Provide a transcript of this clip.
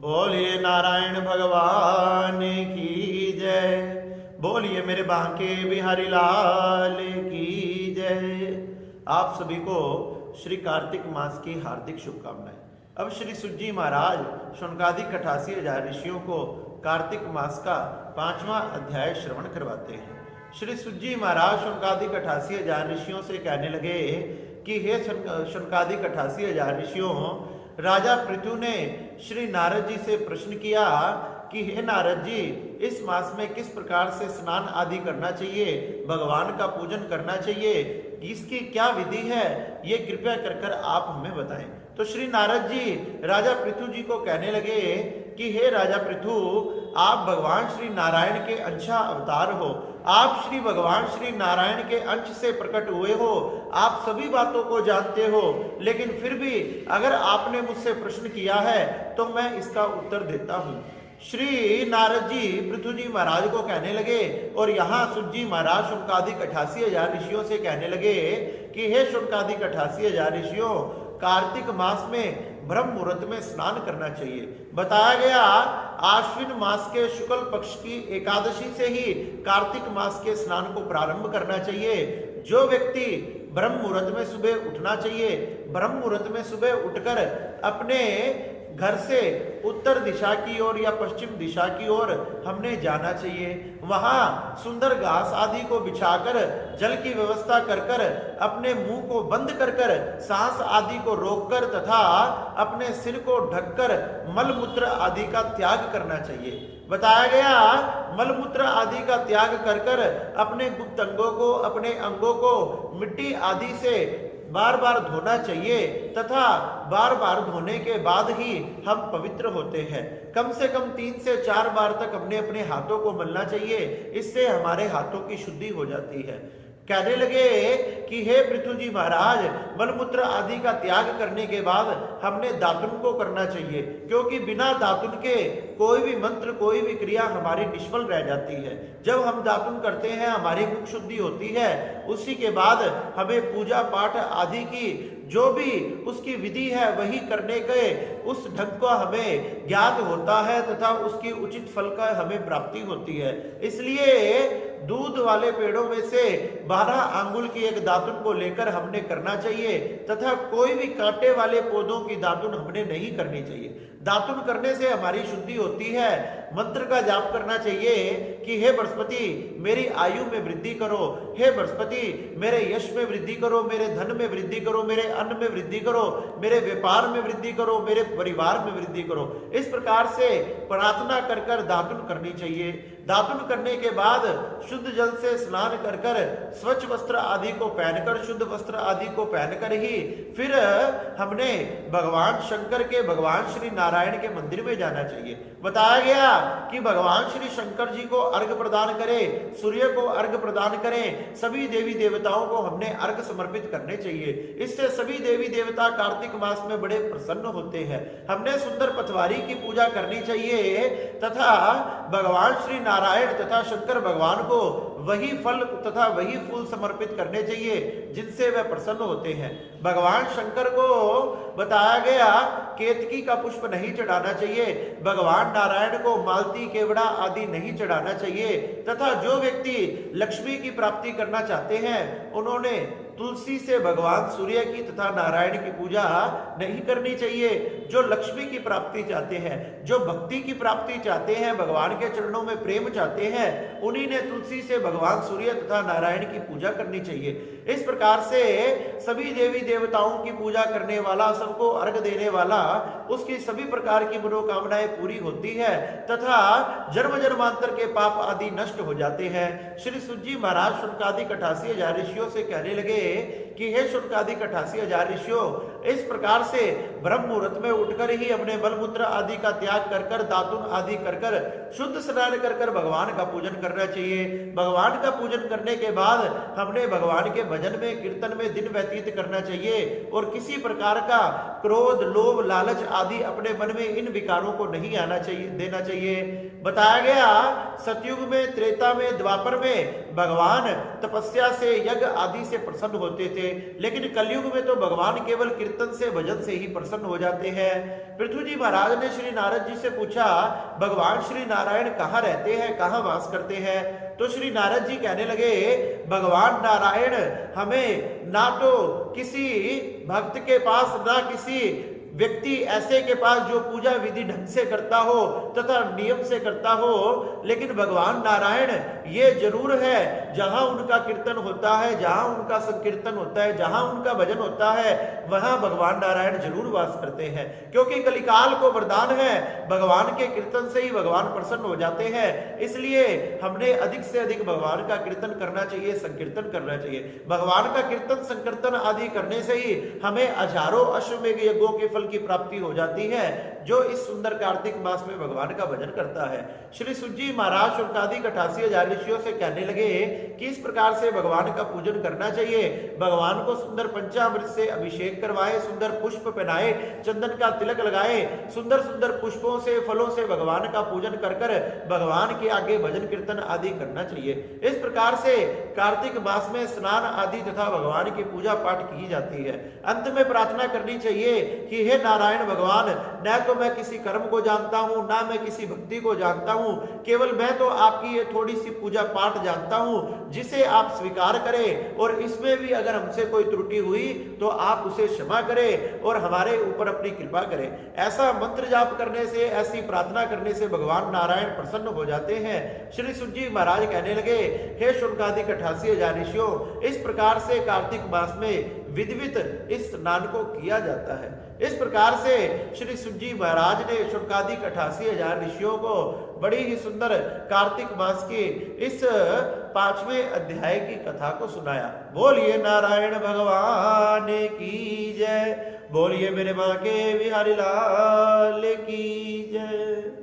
बोलिए नारायण भगवान की जय। बोलिए मेरे बांके बिहारी लाल की जय। आप सभी को श्री कार्तिक मास की हार्दिक शुभकामनाएं। अब श्री सुज्जी महाराज शौनकादिक 88,000 ऋषियों को कार्तिक मास का 5वां अध्याय श्रवण करवाते हैं। श्री सुज्जी महाराज शौनकादिक 88,000 ऋषियों से कहने लगे कि हे शौनकादिक 88,000 ऋषियों, राजा पृथु ने श्री नारद जी से प्रश्न किया कि हे नारद जी, इस मास में किस प्रकार से स्नान आदि करना चाहिए, भगवान का पूजन करना चाहिए, इसकी क्या विधि है, ये कृपया कर आप हमें बताएं। तो श्री नारद जी राजा पृथु जी को कहने लगे कि हे राजा पृथु, आप भगवान श्री नारायण के अंशा अवतार हो, आप श्री भगवान श्री नारायण के अंश से प्रकट हुए हो, आप सभी बातों को जानते हो, लेकिन फिर भी अगर आपने मुझसे प्रश्न किया है तो मैं इसका उत्तर देता हूँ। श्री नारद जी पृथु जी महाराज को कहने लगे और यहाँ सुज्जी महाराज शौनकादिक 88,000 ऋषियों से कहने लगे कि हे शौनकादिक 88,000 ऋषियों, कार्तिक मास में ब्रह्म मुहूर्त में स्नान करना चाहिए। बताया गया आश्विन मास के शुक्ल पक्ष की एकादशी से ही कार्तिक मास के स्नान को प्रारंभ करना चाहिए। जो व्यक्ति ब्रह्म मुहूर्त में सुबह उठना चाहिए, ब्रह्म मुहूर्त में सुबह उठकर अपने घर से उत्तर दिशा की ओर या पश्चिम दिशा की ओर हमने जाना चाहिए। वहां सुंदर घास आदि को बिछाकर जल की व्यवस्था कर कर अपने मुंह को बंद कर कर सांस आदि को रोककर तथा अपने सिर को ढककर मलमूत्र आदि का त्याग करना चाहिए। बताया गया मलमूत्र आदि का त्याग कर कर अपने गुप्त अंगों को, अपने अंगों को मिट्टी आदि से बार बार धोना चाहिए तथा बार बार धोने के बाद ही हम पवित्र होते हैं। कम से कम 3 से 4 बार तक हमने अपने हाथों को मलना चाहिए, इससे हमारे हाथों की शुद्धि हो जाती है। कहने लगे कि हे पृथु जी महाराज, मलमूत्र आदि का त्याग करने के बाद हमने दातुन को करना चाहिए, क्योंकि बिना दातुन के कोई भी मंत्र, कोई भी क्रिया हमारी निष्फल रह जाती है। जब हम दातुन करते हैं हमारी मुख शुद्धि होती है, उसी के बाद हमें पूजा पाठ आदि की जो भी उसकी विधि है वही करने के उस ढंग को हमें ज्ञात होता है तथा उसकी उचित फल का हमें प्राप्ति होती है। इसलिए दूध वाले पेड़ों में से 12 आंगुल की एक दातुन को लेकर हमने करना चाहिए तथा कोई भी कांटे वाले पौधों की दातुन हमने नहीं करनी चाहिए। दातुन करने से हमारी शुद्धि होती है। मंत्र का जाप करना चाहिए कि हे बृहस्पति, मेरी आयु में वृद्धि करो, हे बृहस्पति, मेरे यश में वृद्धि करो, मेरे धन में वृद्धि करो, मेरे अन्न में वृद्धि करो, मेरे व्यापार में वृद्धि करो, मेरे परिवार में वृद्धि करो। इस प्रकार से प्रार्थना कर कर दातुन करनी चाहिए। दातुन करने के बाद शुद्ध जल से स्नान कर कर स्वच्छ वस्त्र आदि को पहनकर, शुद्ध वस्त्र आदि को पहनकर ही फिर हमने भगवान शंकर के, भगवान श्री नारायण के मंदिर में जाना चाहिए। बताया गया कि भगवान श्री शंकर जी को अर्घ प्रदान करें, सूर्य को अर्घ प्रदान करें, सभी देवी देवताओं को हमने अर्घ समर्पित करने चाहिए। इससे सभी देवी देवता कार्तिक मास में बड़े प्रसन्न होते हैं। हमने सुंदर पथवारी की पूजा करनी चाहिए तथा भगवान श्री नारायण तथा शंकर भगवान को वही फल तथा वही फूल समर्पित करने चाहिए जिनसे वह प्रसन्न होते हैं। भगवान शंकर को बताया गया केतकी का पुष्प नहीं चढ़ाना चाहिए, भगवान नारायण को मालती, केवड़ा आदि नहीं चढ़ाना चाहिए तथा जो व्यक्ति लक्ष्मी की प्राप्ति करना चाहते हैं उन्होंने तुलसी से भगवान सूर्य की तथा नारायण की पूजा नहीं करनी चाहिए। जो लक्ष्मी की प्राप्ति चाहते हैं, जो भक्ति की प्राप्ति चाहते हैं, भगवान के चरणों में प्रेम चाहते हैं, उन्हीं ने तुलसी से भगवान सूर्य तथा नारायण की पूजा करनी चाहिए। इस प्रकार से सभी देवी देवताओं की पूजा करने वाला, सबको अर्घ देने वाला, उसकी सभी प्रकार की मनोकामनाएं पूरी होती है तथा जन्म जन्मांतर के पाप आदि नष्ट हो जाते हैं। श्री सुज्जी महाराज शौनकादिक 88,000 ऋषियों से कहने लगे कि हे शौनकादिक 88,000 ऋषियों, इस प्रकार से ब्रह्म मुहूर्त में उठकर ही हमने मलमूत्र आदि का त्याग कर कर, दातुन आदि कर कर, शुद्ध स्नान कर कर भगवान का पूजन करना चाहिए। भगवान का पूजन करने के बाद हमने भगवान के भजन में, कीर्तन में दिन व्यतीत करना चाहिए और किसी प्रकार का क्रोध, लोभ, लालच आदि अपने मन में इन विकारों को नहीं आना चाहिए, देना चाहिए। बताया गया सतयुग में, त्रेता में, द्वापर में भगवान तपस्या से, यज्ञ आदि से प्रसन्न होते थे, लेकिन कलयुग में तो भगवान केवल कीर्तन से भजन से ही प्रसन्न हो जाते हैं। पृथु जी महाराज ने श्री नारद जी से पूछा, भगवान श्री नारायण कहाँ रहते हैं, कहाँ वास करते हैं? तो श्री नारद जी कहने लगे, भगवान नारायण हमें ना तो किसी भक्त के पास, ना किसी व्यक्ति ऐसे के पास जो पूजा विधि ढंग से करता हो तथा नियम से करता हो, लेकिन भगवान नारायण ये जरूर है, जहां उनका कीर्तन होता है, जहां उनका संकीर्तन होता है, जहां उनका भजन होता है, वहां भगवान नारायण जरूर वास करते हैं। क्योंकि कलिकाल को वरदान है, भगवान के कीर्तन से ही भगवान प्रसन्न हो जाते हैं। इसलिए हमने अधिक से अधिक भगवान का कीर्तन करना चाहिए, संकीर्तन करना चाहिए। भगवान का कीर्तन संकीर्तन आदि करने से ही हमें हजारों अश्वमेघ यज्ञों के फल की प्राप्ति हो जाती है, जो इस सुंदर कार्तिक मास में भगवान का भजन करता है। श्री सुजी महाराज शुल्कादिक 88,000 ऋषियों से कहने लगे कि इस प्रकार से भगवान का पूजन करना चाहिए। भगवान को सुंदर पंचामृत से अभिषेक करवाए, सुंदर पुष्प पहनाए, चंदन का तिलक लगाए, सुंदर सुंदर पुष्पों से, फलों से भगवान का पूजन कर कर भगवान के आगे भजन कीर्तन आदि करना चाहिए। इस प्रकार से कार्तिक मास में स्नान आदि तथा भगवान की पूजा पाठ की जाती है। अंत में प्रार्थना करनी चाहिए कि हे नारायण भगवान, न तो मैं किसी कर्म को जानता हूं, ना मैं किसी भक्ति को जानता हूं, केवल मैं तो आपकी ये थोड़ी सी पूजा पाठ जानता हूं, जिसे आप स्वीकार करें, और इसमें भी अगर हमसे कोई त्रुटि हुई तो आप उसे क्षमा करें और हमारे ऊपर अपनी कृपा करें। ऐसा मंत्र जाप करने से, ऐसी प्रार्थना करने से भगवान नारायण प्रसन्न हो जाते हैं। श्री सुजी महाराज कहने लगे, हे शुल्कादिक 88,000 ऋषियों, इस प्रकार से कार्तिक मास में विधिवत इस स्नान को किया जाता है। इस प्रकार से श्री सुजी महाराज ने शुल्कादिक 88,000 ऋषियों को बड़ी ही सुंदर कार्तिक मास के इस 5वें अध्याय की कथा को सुनाया। बोलिए नारायण भगवान की जय, बोलिए मेरे माँ के बिहारी लाल की जय।